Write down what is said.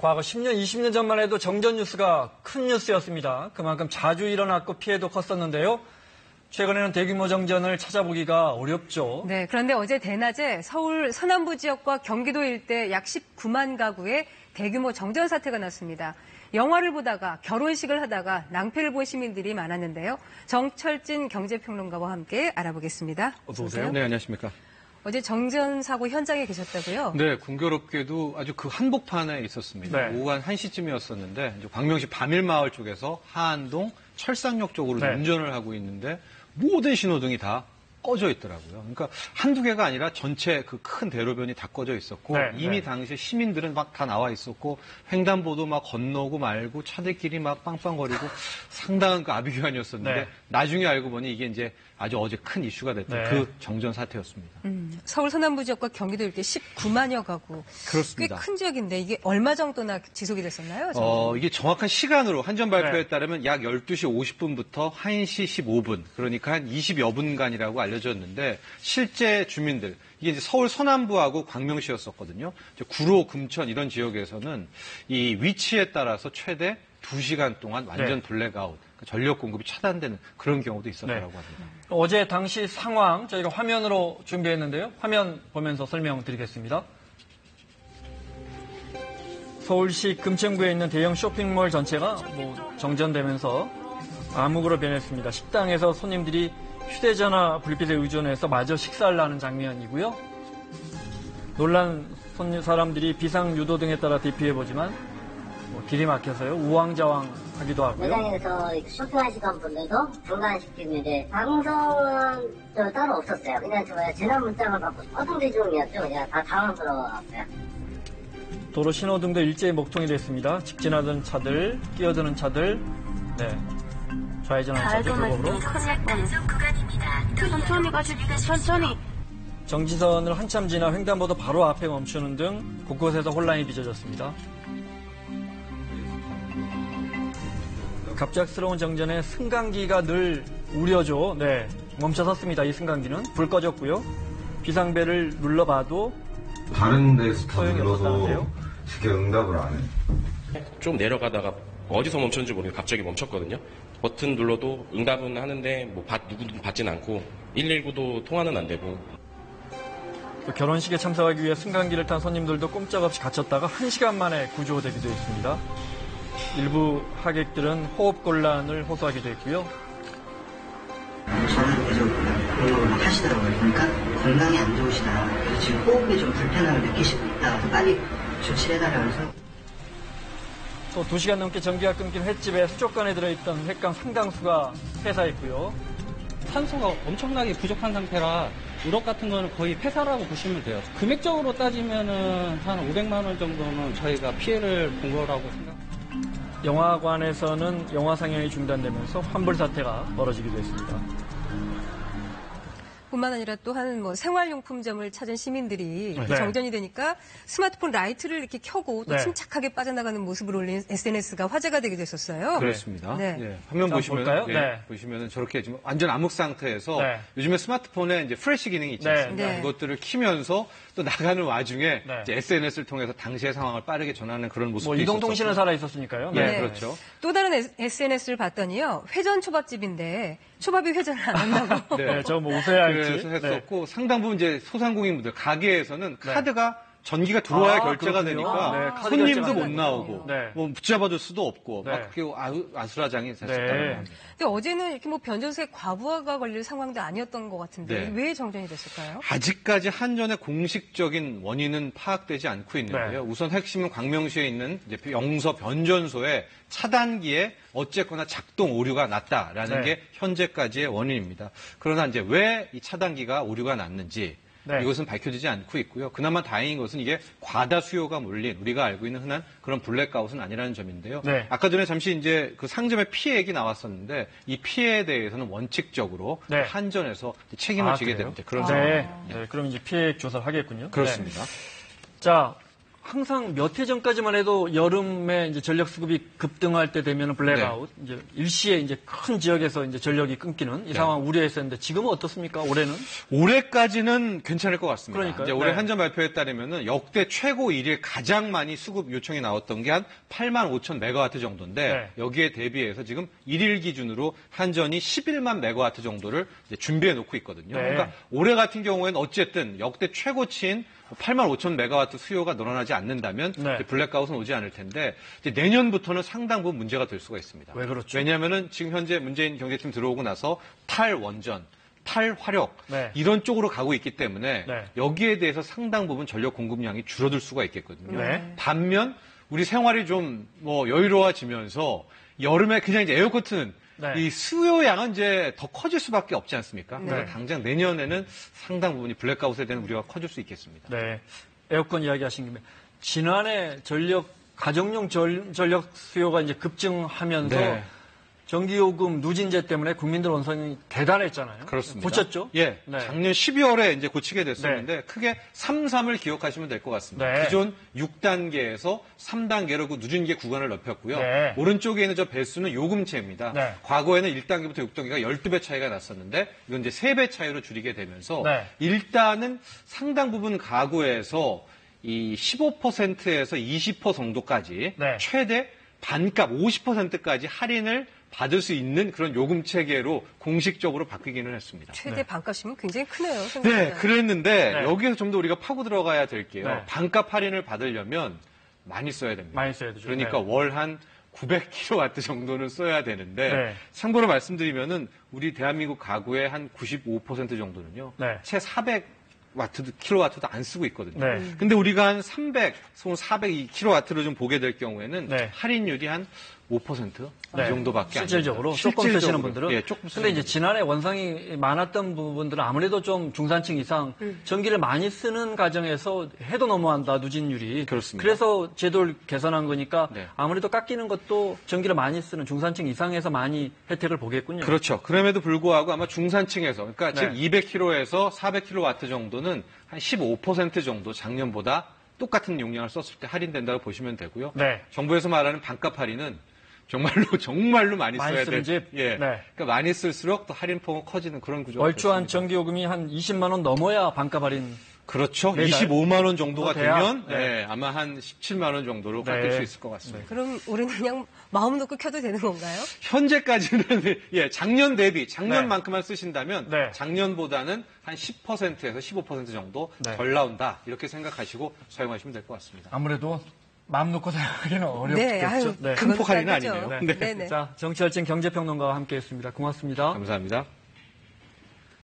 과거 10년, 20년 전만 해도 정전 뉴스가 큰 뉴스였습니다. 그만큼 자주 일어났고 피해도 컸었는데요. 최근에는 대규모 정전을 찾아보기가 어렵죠. 네, 그런데 어제 대낮에 서울 서남부 지역과 경기도 일대 약 19만 가구에 대규모 정전 사태가 났습니다. 영화를 보다가 결혼식을 하다가 낭패를 본 시민들이 많았는데요. 정철진 경제평론가와 함께 알아보겠습니다. 어서 오세요. 네, 안녕하십니까. 어제 정전 사고 현장에 계셨다고요? 네, 공교롭게도 아주 그 한복판에 있었습니다. 네. 오후 한 1시쯤이었었는데 이제 광명시 바밀마을 쪽에서 하안동 철산역 쪽으로 네. 운전을 하고 있는데 모든 신호등이 다 꺼져 있더라고요. 그러니까 한두 개가 아니라 전체 그 큰 대로변이 다 꺼져 있었고 네, 이미 네. 당시에 시민들은 막 다 나와 있었고 횡단보도 막 건너고 말고 차들끼리 막 빵빵거리고 상당한 그 아비규환이었었는데 네. 나중에 알고 보니 이게 이제 아주 어제 큰 이슈가 됐던 네. 그 정전 사태였습니다. 서울 서남부 지역과 경기도 일대 19만여 가구. 그렇습니다. 꽤 큰 지역인데 이게 얼마 정도나 지속이 됐었나요? 이게 정확한 시간으로 한전 발표에 네. 따르면 약 12시 50분부터 1시 15분, 그러니까 한 20여 분간이라고 알려졌는데 실제 주민들, 이게 이제 서울 서남부하고 광명시였었거든요. 이제 구로, 금천 이런 지역에서는 이 위치에 따라서 최대 2시간 동안 완전 네. 블랙아웃, 그러니까 전력 공급이 차단되는 그런 경우도 있었다고 네. 합니다. 어제 당시 상황 저희가 화면으로 준비했는데요. 화면 보면서 설명드리겠습니다. 서울시 금천구에 있는 대형 쇼핑몰 전체가 정전되면서 암흑으로 변했습니다. 식당에서 손님들이 휴대전화 불빛에 의존해서 마저 식사를 하는 장면이고요. 놀란 사람들이 비상유도등에 따라 대피해보지만 길이 막혀서요. 우왕좌왕하기도 하고요. 매장에서 쇼핑하시던 분들도 중단시키는데 방송은 따로 없었어요. 그냥 전화 문자만 받고 어둠대중이었죠. 그냥 다 당황스러웠어요. 도로 신호등도 일제히 목통이 됐습니다. 직진하던 차들, 끼어드는 차들, 네. 좌회전하는 차들 불법으로. 천천히 가십시오. 천천히. 정지선을 한참 지나 횡단보도 바로 앞에 멈추는 등 곳곳에서 혼란이 빚어졌습니다. 갑작스러운 정전에 승강기가 늘 우려죠. 네, 멈춰섰습니다. 이 승강기는 불 꺼졌고요. 비상벨을 눌러봐도 다른 데서 더 소용이 눌러서 없었다는데요. 쉽게 응답을 안 해. 좀 내려가다가 어디서 멈췄는지 모르겠는데 갑자기 멈췄거든요. 버튼 눌러도 응답은 하는데 누구도 받진 않고 119도 통화는 안 되고. 또 결혼식에 참석하기 위해 승강기를 탄 손님들도 꼼짝없이 갇혔다가 1시간 만에 구조되기도 했습니다. 일부 하객들은 호흡곤란을 호소하기도 했고요. 전화로 계속 공격을 막 하시더라고요. 그러니까 건강이 안 좋으시다. 그래서 지금 호흡에 좀 불편함을 느끼시고 있다. 빨리 조치를 해달라고 해서. 또 2시간 넘게 전기가 끊긴 횟집에 수족관에 들어있던 횟강 상당수가 폐사했고요. 산소가 엄청나게 부족한 상태라 우럭 같은 거는 거의 폐사라고 보시면 돼요. 금액적으로 따지면은 한 500만 원 정도는 저희가 피해를 본 거라고 생각합니다. 영화관에서는 영화 상영이 중단되면서 환불 사태가 벌어지기도 했습니다. 뿐만 아니라 또한 생활용품점을 찾은 시민들이 네. 정전이 되니까 스마트폰 라이트를 이렇게 켜고 또 네. 침착하게 빠져나가는 모습을 올린 SNS가 화제가 되기도 했었어요. 그렇습니다. 네. 예, 화면 자, 보시면 볼까요? 네. 보시면은 저렇게 지금 완전 암흑 상태에서 네. 요즘에 스마트폰에 이제 프레시 기능이 있지 네. 않습니까? 네. 그것들을 키면서 또 나가는 와중에 네. 이제 SNS를 통해서 당시의 상황을 빠르게 전하는 그런 모습이 이동통신은 있었었고. 살아 있었으니까요. 네, 그렇죠. 또 다른 SNS를 봤더니요. 회전 초밥집인데 초밥이 회전을 안 한다고. 네, 저 웃어야 할지. 그래서 했었고 상당 부분 이제 소상공인분들 가게에서는 네. 카드가 전기가 들어와야 결제가 그렇군요. 되니까 네, 카드 손님도 결제가 못 되는군요. 나오고 네. 붙잡아줄 수도 없고 네. 막 그게 아수라장이 됐었다고 네. 합니다. 근데 어제는 이렇게 변전소의 과부하가 걸릴 상황도 아니었던 것 같은데 네. 왜 정전이 됐을까요? 아직까지 한전의 공식적인 원인은 파악되지 않고 있는데요. 네. 우선 핵심은 광명시에 있는 이제 영서 변전소의 차단기에 어쨌거나 작동 오류가 났다라는 네. 게 현재까지의 원인입니다. 그러나 이제 왜 이 차단기가 오류가 났는지 네. 이것은 밝혀지지 않고 있고요. 그나마 다행인 것은 이게 과다 수요가 몰린 우리가 알고 있는 흔한 그런 블랙아웃은 아니라는 점인데요. 네. 아까 전에 잠시 이제 그 상점의 피해액이 나왔었는데 이 피해에 대해서는 원칙적으로 네. 한전에서 책임을 지게 그래요? 되는 그런 네. 상황입니다. 네, 그럼 이제 피해액 조사를 하겠군요. 그렇습니다. 네. 자, 항상 몇 해 전까지만 해도 여름에 이제 전력 수급이 급등할 때 되면 블랙아웃, 이제 일시에 이제 큰 지역에서 이제 전력이 끊기는 이 상황 우려했었는데 지금은 어떻습니까? 올해는? 올해까지는 괜찮을 것 같습니다. 그러니까요. 이제 올해 네. 한전 발표에 따르면은 역대 최고 1위에 가장 많이 수급 요청이 나왔던 게 한 8만 5천 메가와트 정도인데 네. 여기에 대비해서 지금 1일 기준으로 한전이 11만 메가와트 정도를 이제 준비해 놓고 있거든요. 네. 그러니까 올해 같은 경우에는 어쨌든 역대 최고치인 8만 5천 메가와트 수요가 늘어나지 않는다면 네. 이제 블랙아웃은 오지 않을 텐데 이제 내년부터는 상당 부분 문제가 될 수가 있습니다. 왜 그렇죠? 왜냐하면은 지금 현재 문재인 경제팀 들어오고 나서 탈원전, 탈화력 네. 이런 쪽으로 가고 있기 때문에 네. 여기에 대해서 상당 부분 전력 공급량이 줄어들 수가 있겠거든요. 네. 반면 우리 생활이 좀 뭐 여유로워지면서 여름에 그냥 이제 에어컨 트는 네. 이 수요량은 이제 더 커질 수밖에 없지 않습니까? 네. 그래서 당장 내년에는 상당 부분이 블랙아웃에 대한 우려가 커질 수 있겠습니다. 네. 에어컨 이야기하신 김에 지난해 가정용 전력 수요가 이제 급증하면서 네. 전기요금 누진제 때문에 국민들 원성이 대단했잖아요. 그렇습니다. 고쳤죠? 예. 네. 작년 12월에 이제 고치게 됐었는데 크게 3.3을 기억하시면 될 것 같습니다. 네. 기존 6단계에서 3단계로 그 누진계 구간을 넓혔고요. 네. 오른쪽에 있는 저 배수는 요금제입니다. 네. 과거에는 1단계부터 6단계가 12배 차이가 났었는데 이건 이제 3배 차이로 줄이게 되면서 네. 일단은 상당 부분 가구에서 이 15%에서 20% 정도까지 네. 최대 반값 50%까지 할인을 받을 수 있는 그런 요금 체계로 공식적으로 바뀌기는 했습니다. 최대 네. 반값이면 굉장히 크네요. 네, 생각보다. 그랬는데 네. 여기서 좀 더 우리가 파고 들어가야 될 게요. 네. 반값 할인을 받으려면 많이 써야 됩니다. 많이 써야 되죠. 그러니까 네. 월 한 900kW 정도는 써야 되는데 네. 참고로 말씀드리면은 우리 대한민국 가구의 한 95% 정도는요. 네. 채 400와트, 킬로와트도 안 쓰고 있거든요. 네. 근데 우리가 한 300, 402킬로와트를 좀 보게 될 경우에는 네. 할인율이 한 5% 네. 이 정도밖에 안 실질적으로 됩니다. 조금 쓰시는 실질적으로. 분들은. 예, 조금 쓰시는 근데 이제 분들은. 지난해 원상이 많았던 부분들은 아무래도 좀 중산층 이상 전기를 많이 쓰는 가정에서 해도 너무한다 누진율이. 그렇습니다. 그래서 제도를 개선한 거니까 네. 아무래도 깎이는 것도 전기를 많이 쓰는 중산층 이상에서 많이 혜택을 보겠군요. 그렇죠. 그럼에도 불구하고 아마 중산층에서, 그러니까 네. 지금 200kW에서 400kW 정도는 한 15% 정도 작년보다 똑같은 용량을 썼을 때 할인된다고 보시면 되고요. 네. 정부에서 말하는 반값 할인은 정말로 많이 많이 써야 쓰는 돼. 집? 예. 네. 그러니까 많이 쓸수록 또 할인폭은 커지는 그런 구조가 월초한 됐습니다. 전기요금이 한 20만 원 넘어야 반값 할인. 그렇죠. 매달? 25만 원 정도가 돼야? 되면 네. 네, 아마 한 17만 원 정도로 깎일 네. 수 있을 것 같습니다. 그럼 우리는 그냥 마음 놓고 켜도 되는 건가요? 현재까지는 예, 작년 대비 작년만큼만 쓰신다면 네. 작년보다는 한 10%에서 15% 정도 네. 덜 나온다 이렇게 생각하시고 사용하시면 될 것 같습니다. 아무래도 마음 놓고 생각하기는 어렵겠죠. 네, 아유, 네. 큰 폭 할인은 그건 안 되죠. 아니네요. 네. 네네. 자, 정치할진 경제평론가와 함께했습니다. 고맙습니다. 감사합니다.